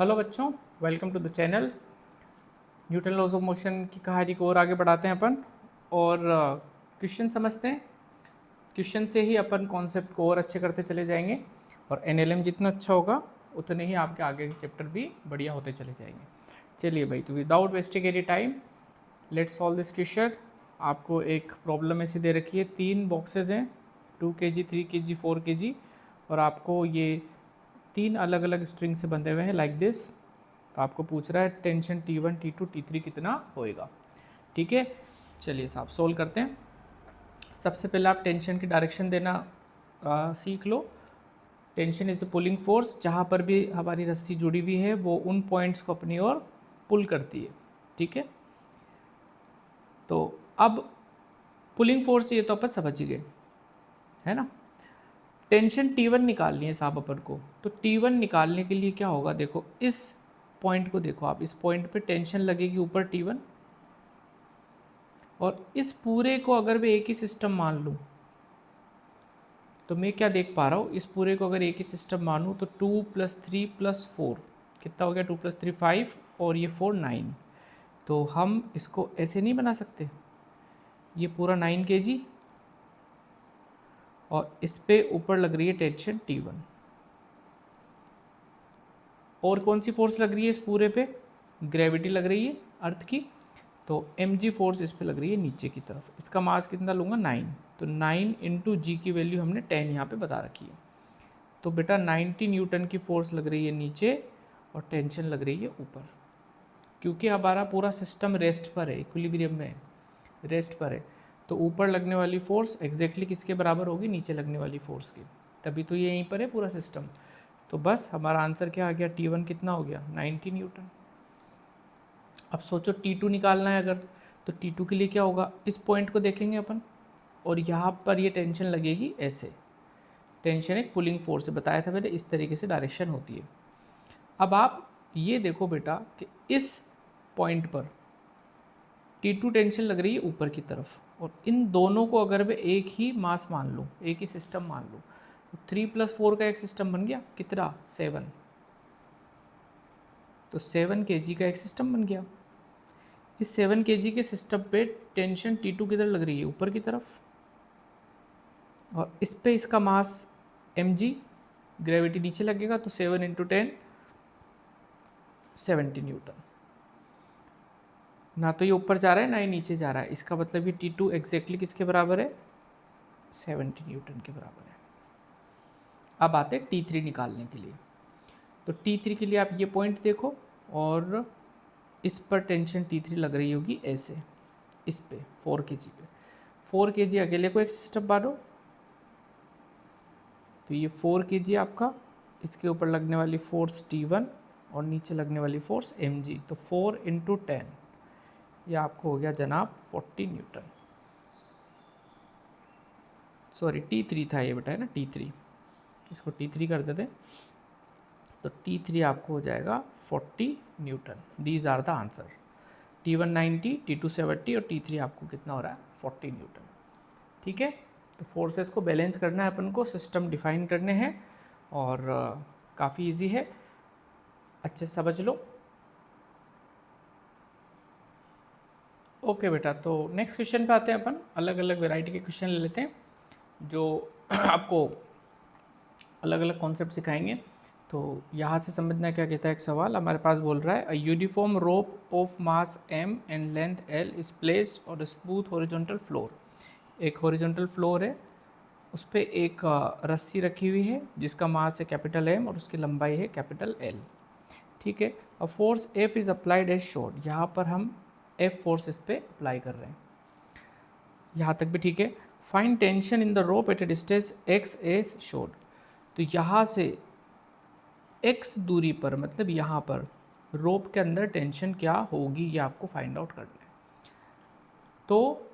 Hello बच्चों, welcome to the channel. Newton laws of motion की कहानी को और आगे बढ़ाते हैं अपन और क्वेश्चन समझते हैं। क्वेश्चन से ही अपन कॉन्सेप्ट को और अच्छे करते चले जाएंगे और एनएलएम जितना अच्छा होगा उतने ही आपके आगे के चैप्टर भी बढ़िया होते चले जाएंगे। चलिए भाई, तो without wasting any time let's solve this question. आपको एक प्रॉब्लम ऐसी दे रखी है, 3 बॉक्सेज हैं, 2 kg, 3 kg, 4 kg, और आपको ये 3 अलग अलग स्ट्रिंग से बंधे हुए हैं लाइक दिस। तो आपको पूछ रहा है टेंशन T1, T2, T3 कितना होएगा। ठीक है, चलिए साहब सोल्व करते हैं। सबसे पहले आप टेंशन की डायरेक्शन देना सीख लो। Tension is the pulling force, जहाँ पर भी हमारी रस्सी जुड़ी हुई है वो उन पॉइंट्स को अपनी ओर पुल करती है। ठीक है, तो अब पुलिंग फोर्स ये तो अपन समझ ही गए, है ना। टेंशन T1 निकालनी है साहब अपन को, तो T1 निकालने के लिए क्या होगा, देखो इस पॉइंट को देखो आप, इस पॉइंट पे टेंशन लगेगी ऊपर T1, और इस पूरे को अगर मैं एक ही सिस्टम मान लूँ तो मैं क्या देख पा रहा हूँ, इस पूरे को अगर एक ही सिस्टम मानूँ तो 2 + 3 + 4 कितना हो गया, 2 + 3 5 और ये 4 9। तो हम इसको ऐसे नहीं बना सकते, ये पूरा 9 kg और इस पे ऊपर लग रही है टेंशन T1। और कौन सी फोर्स लग रही है इस पूरे पे, ग्रेविटी लग रही है अर्थ की, तो mg फोर्स इस पे लग रही है नीचे की तरफ। इसका मास कितना लूँगा, 9, तो 9 × g की वैल्यू हमने 10 यहाँ पे बता रखी है। तो बेटा 90 न्यूटन की फोर्स लग रही है नीचे और टेंशन लग रही है ऊपर, क्योंकि हमारा पूरा सिस्टम रेस्ट पर है, इक्विलिब्रियम में रेस्ट पर है। तो ऊपर लगने वाली फोर्स एग्जैक्टली किसके बराबर होगी, नीचे लगने वाली फोर्स की, तभी तो ये यहीं पर है पूरा सिस्टम। तो बस हमारा आंसर क्या आ गया, T1 कितना हो गया, 90 न्यूटन। अब सोचो T2 निकालना है अगर, तो T2 के लिए क्या होगा, इस पॉइंट को देखेंगे अपन और यहाँ पर ये टेंशन लगेगी ऐसे। टेंशन एक पुलिंग फोर्स से बताया था मैंने, इस तरीके से डायरेक्शन होती है। अब आप ये देखो बेटा कि इस पॉइंट पर T2 टेंशन लग रही है ऊपर की तरफ, और इन दोनों को अगर मैं एक ही मास मान लूँ, एक ही सिस्टम मान लूँ, तो 3 + 4 का एक सिस्टम बन गया, कितना 7, तो 7 kg का एक सिस्टम बन गया। इस 7 kg के सिस्टम पे टेंशन T2 किधर लग रही है, ऊपर की तरफ, और इस पे इसका मास mg, ग्रेविटी नीचे लगेगा, तो 7 × 10 70 न्यूटन। ना तो ये ऊपर जा रहा है ना ये नीचे जा रहा है, इसका मतलब ये T2 एग्जैक्टली किसके बराबर है, 70 न्यूटन के बराबर है। अब आते हैं T3 निकालने के लिए। तो T3 के लिए आप ये पॉइंट देखो और इस पर टेंशन T3 लग रही होगी ऐसे, इस पे 4 kg पे। 4 kg अकेले को एक सिस्टम मानो, तो ये 4 kg आपका, इसके ऊपर लगने वाली फोर्स T1 और नीचे लगने वाली फोर्स mg, तो 4 × 10 ये आपको हो गया जनाब 40 न्यूटन। सॉरी T3 था ये बेटा, है ना T3, इसको T3 कर देते, तो T3 आपको हो जाएगा 40 newton. These are the answer. T1 90, T2 70 और T3 आपको कितना हो रहा है, 40 न्यूटन। ठीक है, तो फोर्सेस को बैलेंस करना है अपन को, सिस्टम डिफाइन करने हैं और काफ़ी इजी है, अच्छे से समझ लो। ओके बेटा, तो नेक्स्ट क्वेश्चन पे आते हैं अपन। अलग अलग वैरायटी के क्वेश्चन ले लेते हैं जो आपको अलग अलग कॉन्सेप्ट सिखाएंगे। तो यहाँ से समझना क्या कहता है, एक सवाल हमारे पास बोल रहा है, a uniform rope of mass m and length l is placed और स्मूथ हॉरिजॉन्टल फ्लोर। एक हॉरिजॉन्टल फ्लोर है, उस पर एक रस्सी रखी हुई है जिसका मास है कैपिटल M और उसकी लंबाई है कैपिटल L। ठीक है, a force F is applied as shown, यहाँ पर हम F फोर्स इस पर अप्लाई कर रहे हैं, यहाँ तक भी ठीक है। Find tension in the rope at a distance x as shown, तो यहाँ से x दूरी पर, मतलब यहाँ पर रोप के अंदर टेंशन क्या होगी ये आपको फाइंड आउट करना है। तो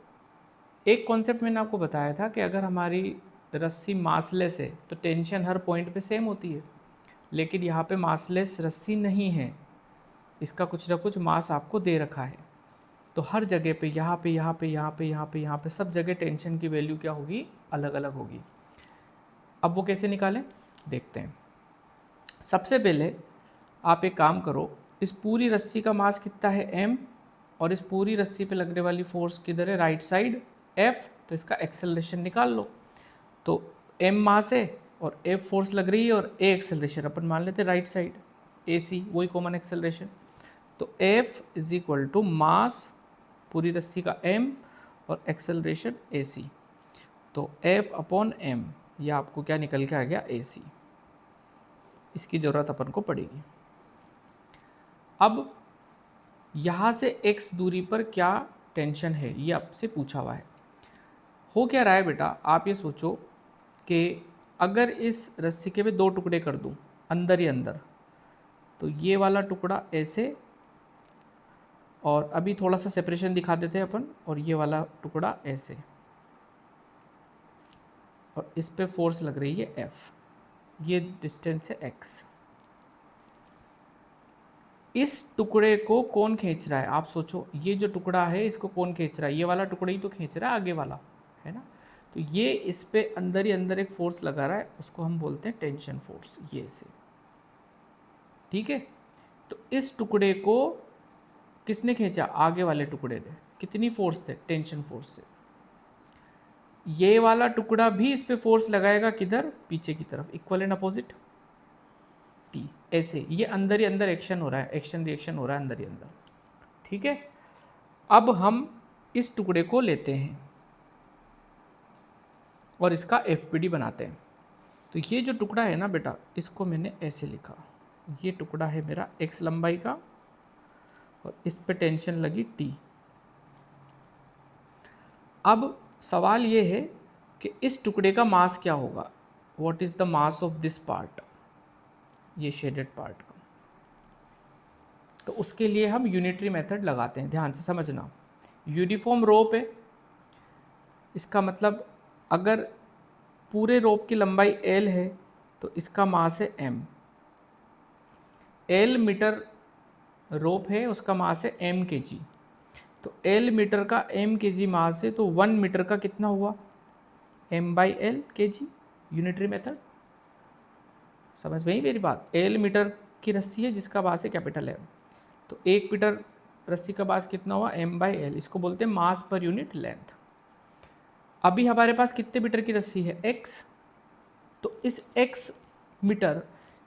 एक कॉन्सेप्ट मैंने आपको बताया था कि अगर हमारी रस्सी मासलेस है तो टेंशन हर पॉइंट पे सेम होती है, लेकिन यहाँ पे मासलेस रस्सी नहीं है, इसका कुछ ना कुछ मास आपको दे रखा है, तो हर जगह पे यहाँ पे यहाँ पे यहाँ पे यहाँ पे यहाँ पे सब जगह टेंशन की वैल्यू क्या होगी, अलग अलग होगी। अब वो कैसे निकालें देखते हैं। सबसे पहले आप एक काम करो, इस पूरी रस्सी का मास कितना है m, और इस पूरी रस्सी पे लगने वाली फोर्स किधर है, राइट साइड F, तो इसका एक्सेलरेशन निकाल लो। तो m मास है और F फोर्स लग रही है और a एक्सेलरेशन अपन मान लेते हैं राइट साइड, AC वही कॉमन एक्सेलरेशन। तो F is equal to mass पूरी रस्सी का m और एक्सेलरेशन AC, तो F अपॉन m, ये आपको क्या निकल के आ गया, AC। इसकी ज़रूरत अपन को पड़ेगी। अब यहाँ से x दूरी पर क्या टेंशन है, ये आपसे पूछा हुआ है। हो क्या रहा है बेटा, आप ये सोचो कि अगर इस रस्सी के मैं 2 टुकड़े कर दूं अंदर ही अंदर, तो ये वाला टुकड़ा ऐसे, और अभी थोड़ा सा सेपरेशन दिखा देते हैं अपन, और ये वाला टुकड़ा ऐसे, और इस पे फोर्स लग रही है F, ये डिस्टेंस है x। इस टुकड़े को कौन खींच रहा है, आप सोचो, ये जो टुकड़ा है इसको कौन खींच रहा है, ये वाला टुकड़ा ही तो खींच रहा है, आगे वाला है ना। तो ये इस पे अंदर ही अंदर एक फोर्स लगा रहा है, उसको हम बोलते हैं टेंशन फोर्स, ये से, ठीक है। तो इस टुकड़े को किसने खींचा, आगे वाले टुकड़े ने, कितनी फोर्स से, टेंशन फोर्स से। ये वाला टुकड़ा भी इस पे फोर्स लगाएगा, किधर, पीछे की तरफ, इक्वल एंड अपोजिट T, ऐसे, ये अंदर ही अंदर एक्शन हो रहा है, एक्शन रिएक्शन हो रहा है अंदर ही अंदर, ठीक है। अब हम इस टुकड़े को लेते हैं और इसका FPD बनाते हैं। तो ये जो टुकड़ा है ना बेटा, इसको मैंने ऐसे लिखा, ये टुकड़ा है मेरा x लंबाई का, और इस पे टेंशन लगी T। अब सवाल ये है कि इस टुकड़े का मास क्या होगा, what is the mass of this part, ये शेडेड पार्ट का। तो उसके लिए हम यूनिटरी मेथड लगाते हैं, ध्यान से समझना। यूनिफॉर्म रोप है, इसका मतलब अगर पूरे रोप की लंबाई L है तो इसका मास है m। L मीटर रोप है, उसका मास है m kg। तो L मीटर का m kg मास है, तो 1 मीटर का कितना हुआ, m/L kg, यूनिटरी मेथड। समझ में ही मेरी बात, L मीटर की रस्सी है जिसका मास है कैपिटल M, तो 1 मीटर रस्सी का मास कितना हुआ, m/L, इसको बोलते हैं मास पर यूनिट लेंथ। अभी हमारे पास कितने मीटर की रस्सी है, x, तो इस x मीटर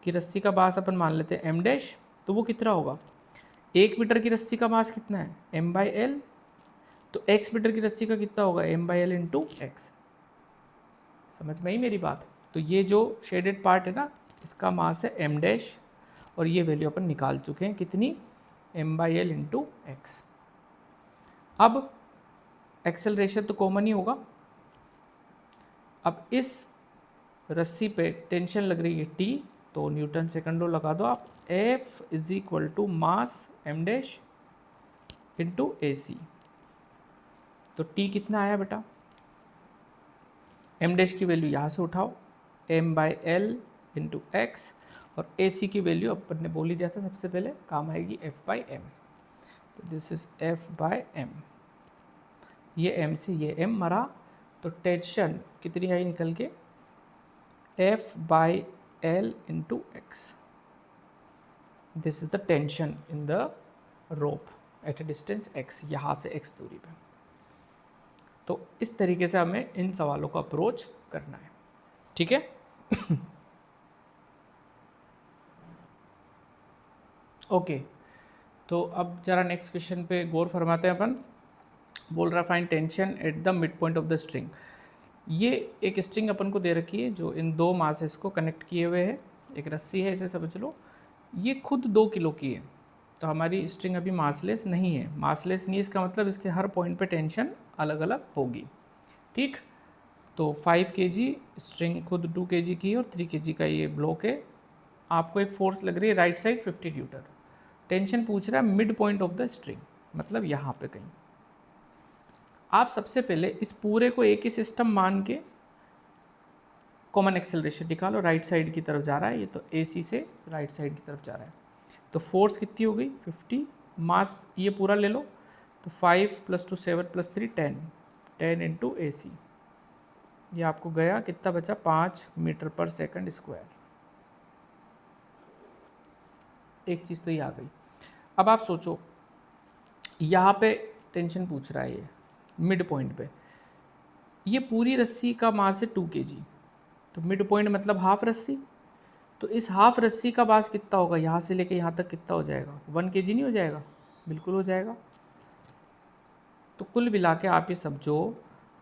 की रस्सी का मास अपन मान लेते हैं m डैश, तो वो कितना होगा, 1 मीटर की रस्सी का मास कितना है, m/L, तो x मीटर की रस्सी का कितना होगा, m/L इंटू एक्स। समझ में ही मेरी बात। तो ये जो शेडेड पार्ट है ना, इसका मास है m डैश, और ये वैल्यू अपन निकाल चुके हैं, कितनी, m/L इंटू एक्स। अब एक्सेलरेशन तो कॉमन ही होगा। अब इस रस्सी पे टेंशन लग रही है T, तो न्यूटन सेकंड लॉ लगा दो आप, F is equal to mass m dash into AC। तो T कितना आया बेटा, m डैश की वैल्यू यहाँ से उठाओ, m/L इंटू एक्स, और AC की वैल्यू अपन ने बोल ही दिया था सबसे पहले, काम आएगी F/m। तो दिस इज F/m, ये m से ये m मरा, तो टेंशन कितनी आई निकल के, F/L into x. This is the tension in the rope at a distance x, यहाँ से x दूरी पे। तो इस तरीके से हमें इन सवालों को अप्रोच करना है, ठीक है। ओके, तो अब जरा नेक्स्ट क्वेश्चन पे गौर फरमाते हैं अपन। बोल रहा find tension at the mid point of the string. ये एक स्ट्रिंग अपन को दे रखी है जो इन 2 मासेस को कनेक्ट किए हुए है, एक रस्सी है, इसे समझ लो, ये खुद 2 किलो की है। तो हमारी स्ट्रिंग अभी मासलेस नहीं है, मासलेस नहीं, इसका मतलब इसके हर पॉइंट पे टेंशन अलग अलग होगी, ठीक। तो 5 kg स्ट्रिंग खुद 2 kg की है, और 3 kg का ये ब्लॉक है। आपको एक फोर्स लग रही है राइट साइड 50 न्यूटन। टेंशन पूछ रहा है mid point of the string, मतलब यहाँ पे कहीं। आप सबसे पहले इस पूरे को एक ही सिस्टम मान के कॉमन एक्सेलरेशन निकालो, राइट साइड की तरफ जा रहा है ये, तो AC से राइट साइड की तरफ जा रहा है। तो फोर्स कितनी हो गई 50, मास ये पूरा ले लो, तो 5 + 2 7 + 3 10 इंटू AC, ये आपको गया कितना बचा, 5 मीटर पर सेकंड स्क्वायर। एक चीज़ तो ये आ गई। अब आप सोचो, यहाँ पे टेंशन पूछ रहा है ये मिड पॉइंट पे, ये पूरी रस्सी का मास है 2 kg, तो मिड पॉइंट मतलब हाफ रस्सी, तो इस हाफ रस्सी का मास कितना होगा, यहाँ से लेके यहाँ तक कितना हो जाएगा, 1 kg नहीं हो जाएगा, बिल्कुल हो जाएगा। तो कुल मिला के आप ये समझो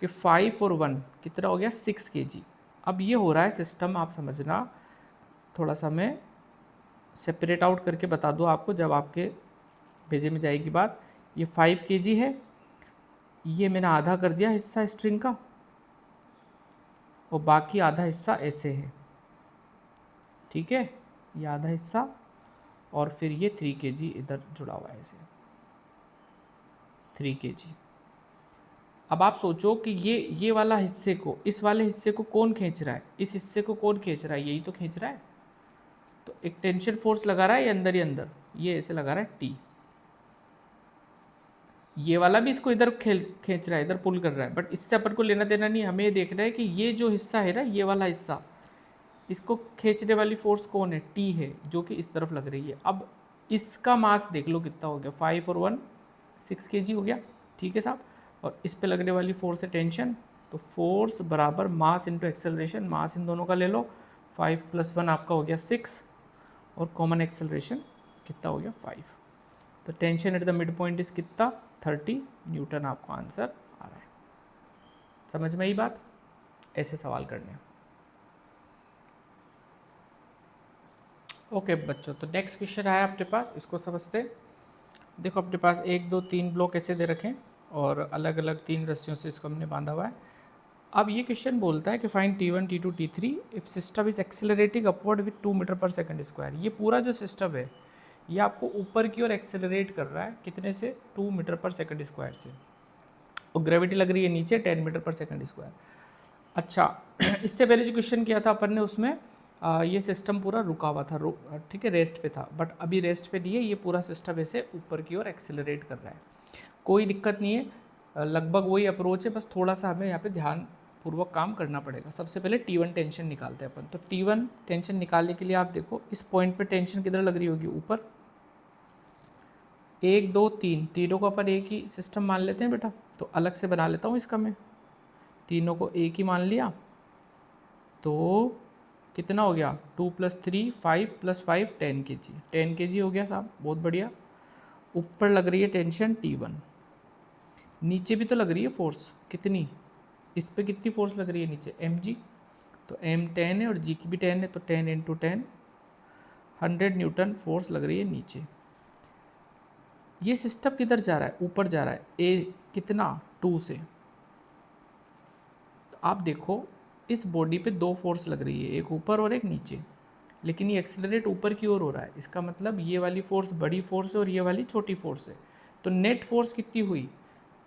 कि 5 और 1 कितना हो गया, 6 kg। अब ये हो रहा है सिस्टम, आप समझना, थोड़ा सा मैं सेपरेट आउट करके बता दूँ आपको जब आपके भेजे में जाएगी बात। ये 5 kg है, ये मैंने आधा कर दिया हिस्सा स्ट्रिंग का, और बाकी आधा हिस्सा ऐसे है, ठीक है, ये आधा हिस्सा, और फिर ये 3 kg इधर जुड़ा हुआ है ऐसे, 3 kg। अब आप सोचो कि ये वाला हिस्से को, इस वाले हिस्से को कौन खींच रहा है, इस हिस्से को कौन खींच रहा है, यही तो खींच रहा है। तो एक टेंशन फोर्स लगा रहा है ये अंदर ही अंदर, ये ऐसे लगा रहा है टी, ये वाला भी इसको इधर खींच रहा है, इधर पुल कर रहा है, बट इससे अपन को लेना देना नहीं, हमें ये देखना है कि ये जो हिस्सा है ना, ये वाला हिस्सा, इसको खींचने वाली फोर्स कौन है, टी है, जो कि इस तरफ लग रही है। अब इसका मास देख लो कितना हो गया, 5 और 1 6 kg हो गया, ठीक है साहब। और इस पे लगने वाली फोर्स है टेंशन, तो फोर्स बराबर मास इंटू एक्सेलरेशन, मास इन दोनों का ले लो, 5 + 1 आपका हो गया 6, और कॉमन एक्सेलरेशन कितना हो गया 5। तो tension at the mid point is कितना, 30 न्यूटन आपका आंसर आ रहा है। समझ में आई बात, ऐसे सवाल करने हैं। ओके बच्चों, तो नेक्स्ट क्वेश्चन आया अपने पास, इसको समझते। देखो अपने पास 1 2 3 ब्लॉक ऐसे दे रखे हैं, और अलग अलग 3 रस्सियों से इसको हमने बांधा हुआ है। अब ये क्वेश्चन बोलता है कि find T1 T2 T3 if system is accelerating upward with 2 metre per second square. ये पूरा जो सिस्टम है ये आपको ऊपर की ओर एक्सेलरेट कर रहा है, कितने से, 2 मीटर/सेकंड स्क्वायर से, और ग्रेविटी लग रही है नीचे 10 मीटर/सेकंड स्क्वायर। अच्छा इससे पहले जो क्वेश्चन किया था अपन ने, उसमें ये सिस्टम पूरा रुका हुआ था, ठीक है, रेस्ट पे था, बट अभी रेस्ट पे नहीं है, ये पूरा सिस्टम ऐसे ऊपर की ओर एक्सेलरेट कर रहा है, कोई दिक्कत नहीं है, लगभग वही अप्रोच है, बस थोड़ा सा हमें यहाँ पे ध्यान पूर्वक काम करना पड़ेगा। सबसे पहले T1 टेंशन निकालते हैं अपन। तो T1 टेंशन निकालने के लिए आप देखो, इस पॉइंट पे टेंशन किधर लग रही होगी, ऊपर, 1 2 3, तीनों को अपन एक ही सिस्टम मान लेते हैं बेटा, तो अलग से बना लेता हूँ इसका मैं, तीनों को एक ही मान लिया, तो कितना हो गया, 2 + 3 5 + 5 10 kg, 10 kg हो गया साहब, बहुत बढ़िया। ऊपर लग रही है टेंशन T1, नीचे भी तो लग रही है फोर्स, कितनी, इस पे कितनी फोर्स लग रही है नीचे, mg, तो m 10 है और g की भी 10 है, तो 10 × 10 100 न्यूटन फोर्स लग रही है नीचे। ये सिस्टम किधर जा रहा है, ऊपर जा रहा है, ए कितना, 2 से। तो आप देखो इस बॉडी पे 2 फोर्स लग रही है, एक ऊपर और एक नीचे, लेकिन ये एक्सेलरेट ऊपर की ओर हो रहा है, इसका मतलब ये वाली फोर्स बड़ी फोर्स है और ये वाली छोटी फोर्स है। तो नेट फोर्स कितनी हुई,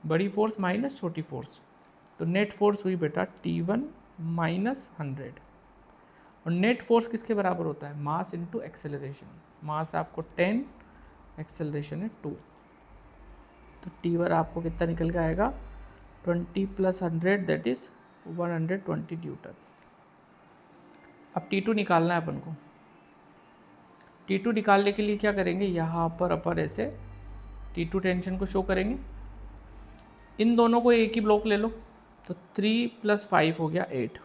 बड़ी फोर्स माइनस छोटी फोर्स, तो नेट फोर्स हुई बेटा T1 - 100। और नेट फोर्स किसके बराबर होता है, मास इंटू एक्सेलरेशन, मास आपको 10, एक्सेलरेशन है 2, तो T1 आपको कितना निकल के आएगा, 20 + 100 दैट इज 120 न्यूटन। अब T2 निकालना है अपन को। T2 निकालने के लिए क्या करेंगे, यहाँ पर अपन ऐसे T2 टेंशन को शो करेंगे, इन दोनों को एक ही ब्लॉक ले लो, तो 3 + 5 हो गया 8,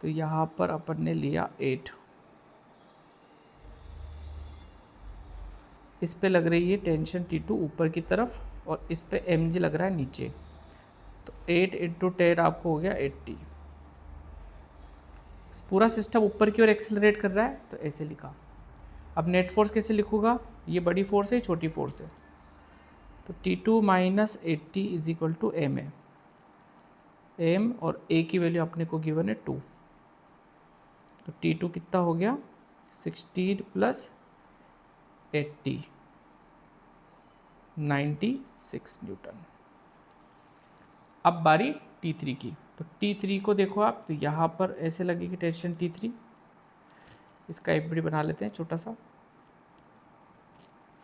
तो यहाँ पर अपन ने लिया 8, इस पे लग रही है टेंशन T2 ऊपर की तरफ, और इस पे mg लग रहा है नीचे, तो 8 × 10 आपको हो गया 80। पूरा सिस्टम ऊपर की ओर एक्सेलरेट कर रहा है, तो ऐसे लिखा। अब नेट फोर्स कैसे लिखूंगा, ये बड़ी फोर्स है, छोटी फोर्स है, तो T2 - 80 = m है, m और a की वैल्यू अपने को गिवन है 2, तो T2 कितना हो गया, 16 + 80 96 न्यूटन। अब बारी T3 की, तो T3 को देखो आप, तो यहाँ पर ऐसे लगेगी टेंशन T3, इसका एफबी बना लेते हैं छोटा सा,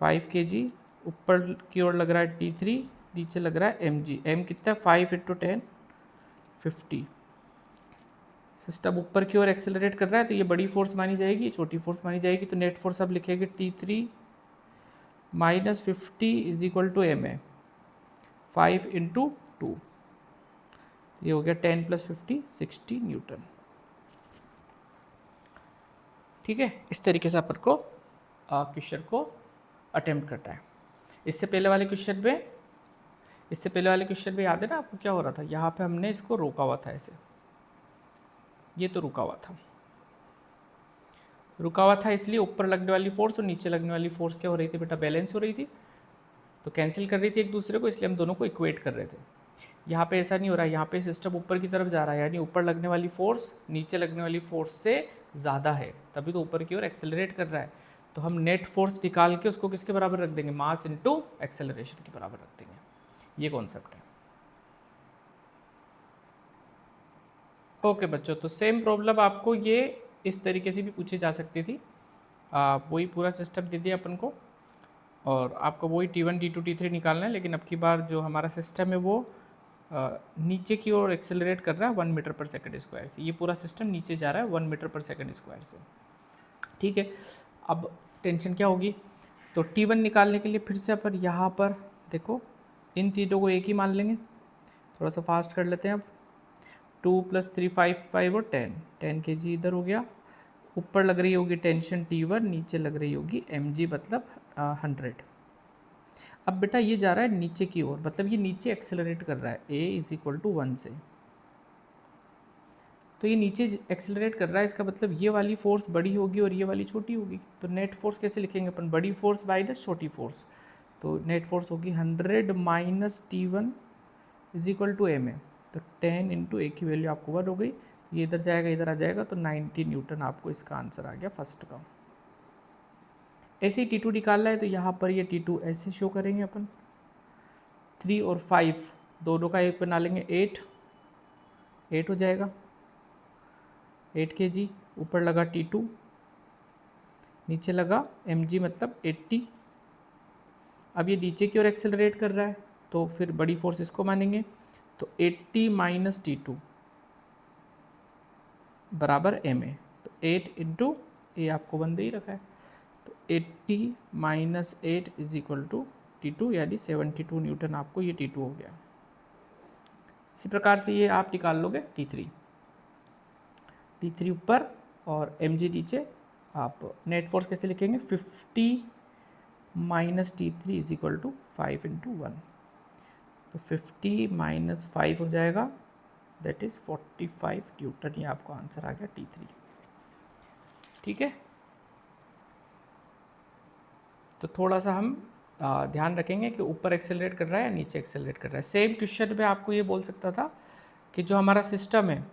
5 kg, ऊपर की ओर लग रहा है T3, नीचे लग रहा है mg, m कितना है, 5 × 10 50, सिस्टम ऊपर की ओर एक्सेलरेट कर रहा है तो ये बड़ी फोर्स मानी जाएगी, ये छोटी फोर्स मानी जाएगी। तो नेट फोर्स अब लिखेंगे T3 minus 50 is equal to M A 5 into 2, ये हो गया 10 प्लस 50 60 न्यूटन। ठीक है, इस तरीके से अपन को क्वेश्चन को अटेम्प्ट करना है। इससे पहले वाले क्वेश्चन में याद है ना आपको क्या हो रहा था, यहाँ पे हमने इसको रोका हुआ था ऐसे, ये तो रुका हुआ था इसलिए ऊपर लगने वाली फोर्स और नीचे लगने वाली फोर्स क्या हो रही थी बेटा, बैलेंस हो रही थी, तो कैंसिल कर रही थी एक दूसरे को, इसलिए हम दोनों को इक्वेट कर रहे थे। यहाँ पे ऐसा नहीं हो रहा है, यहाँ पे सिस्टम ऊपर की तरफ जा रहा है, यानी ऊपर लगने वाली फोर्स नीचे लगने वाली फोर्स से ज़्यादा है, तभी तो ऊपर की ओर एक्सेलरेट कर रहा है। तो हम नेट फोर्स निकाल के उसको किसके बराबर रख देंगे, मास इंटू एक्सेलरेशन के बराबर रख देंगे, ये कॉन्सेप्ट है। ओके बच्चों, तो सेम प्रॉब्लम आपको ये इस तरीके से भी पूछी जा सकती थी, वही पूरा सिस्टम दे दिया अपन को और आपको वही T1 T2 T3 निकालना है, लेकिन अब की बार जो हमारा सिस्टम है वो नीचे की ओर एक्सेलरेट कर रहा है 1 मीटर पर सेकंड स्क्वायर से, ये पूरा सिस्टम नीचे जा रहा है 1 मीटर पर सेकंड स्क्वायर से। ठीक है, अब टेंशन क्या होगी, तो T1 निकालने के लिए फिर से अपन यहाँ पर देखो इन तीनों को एक ही मान लेंगे, थोड़ा सा फास्ट कर लेते हैं। अब 2 + 3 5 और 10 kg इधर हो गया, ऊपर लग रही होगी टेंशन T1, नीचे लग रही होगी mg मतलब 100। अब बेटा ये जा रहा है नीचे की ओर, मतलब ये नीचे एक्सेलरेट कर रहा है a = 1 से, तो ये नीचे एक्सेलरेट कर रहा है, इसका मतलब ये वाली फोर्स बड़ी होगी और ये वाली छोटी होगी। तो नेट फोर्स कैसे लिखेंगे अपन, बड़ी फोर्स माइनस छोटी फोर्स, तो नेट फोर्स होगी 100 माइनस T1 = ma, तो 10 इंटू ए की वैल्यू आपको 1 हो गई, ये इधर जाएगा इधर आ जाएगा, तो 90 न्यूटन आपको इसका आंसर आ गया फर्स्ट का। ऐसे ही T2 निकालना है, तो यहाँ पर ये T2 ऐसे शो करेंगे अपन, 3 और 5 दोनों का एक बना लेंगे, 8 हो जाएगा, 8 kg, ऊपर लगा T2, नीचे लगा mg मतलब 80। अब ये नीचे की ओर एक्सेलरेट कर रहा है, तो फिर बड़ी फोर्स इसको मानेंगे, तो 80 माइनस T2 बराबर ma, तो 8 इंटू ए आपको 1 दे ही रखा है, तो 80 माइनस 8 = T2 यानी 72 न्यूटन आपको ये T2 हो गया। इसी प्रकार से ये आप निकाल लोगे T3 ऊपर और mg नीचे। आप नेट फोर्स कैसे लिखेंगे, 50 माइनस T3 = 5 इंटू 1, तो 50 माइनस 5 हो जाएगा, दैट इज़ 45 न्यूटन, ये आपको आंसर आ गया T3। ठीक है, तो थोड़ा सा हम ध्यान रखेंगे कि ऊपर एक्सेलरेट कर रहा है या नीचे एक्सेलरेट कर रहा है। सेम क्वेश्चन में आपको ये बोल सकता था कि जो हमारा सिस्टम है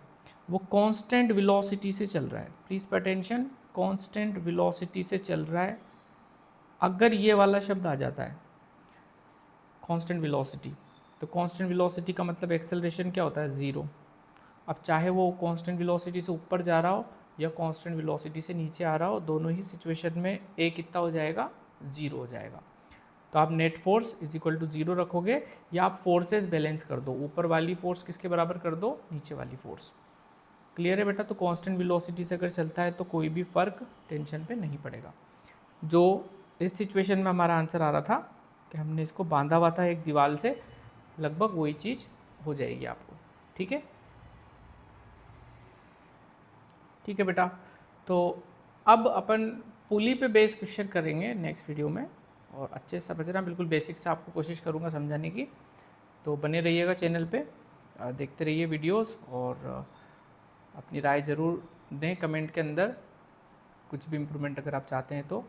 वो कांस्टेंट वेलोसिटी से चल रहा है, please pay attention, constant velocity से चल रहा है। अगर ये वाला शब्द आ जाता है कांस्टेंट वेलोसिटी, तो कांस्टेंट वेलोसिटी का मतलब एक्सेलरेशन क्या होता है, 0। अब चाहे वो कांस्टेंट वेलोसिटी से ऊपर जा रहा हो या कांस्टेंट वेलोसिटी से नीचे आ रहा हो, दोनों ही सिचुएशन में ए कितना हो जाएगा, 0 हो जाएगा। तो आप नेट फोर्स = 0 रखोगे, या आप फोर्सेस बैलेंस कर दो, ऊपर वाली फोर्स किसके बराबर कर दो, नीचे वाली फोर्स। क्लियर है बेटा, तो कांस्टेंट वेलोसिटी से अगर चलता है तो कोई भी फर्क टेंशन पे नहीं पड़ेगा। जो इस सिचुएशन में हमारा आंसर आ रहा था कि हमने इसको बांधा हुआ था एक दीवार से, लगभग वही चीज़ हो जाएगी आपको। ठीक है, ठीक है बेटा, तो अब अपन पुली पे बेस क्वेश्चन करेंगे नेक्स्ट वीडियो में, और अच्छे से समझना, बिल्कुल बेसिक से आपको कोशिश करूँगा समझाने की। तो बने रहिएगा चैनल पे, देखते रहिए वीडियोस, और अपनी राय ज़रूर दें कमेंट के अंदर, कुछ भी इम्प्रूवमेंट अगर आप चाहते हैं तो।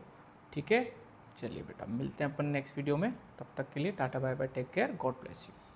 ठीक है, चलिए बेटा, मिलते हैं अपन नेक्स्ट वीडियो में, तब तक के लिए टाटा bye bye, take care, God bless you.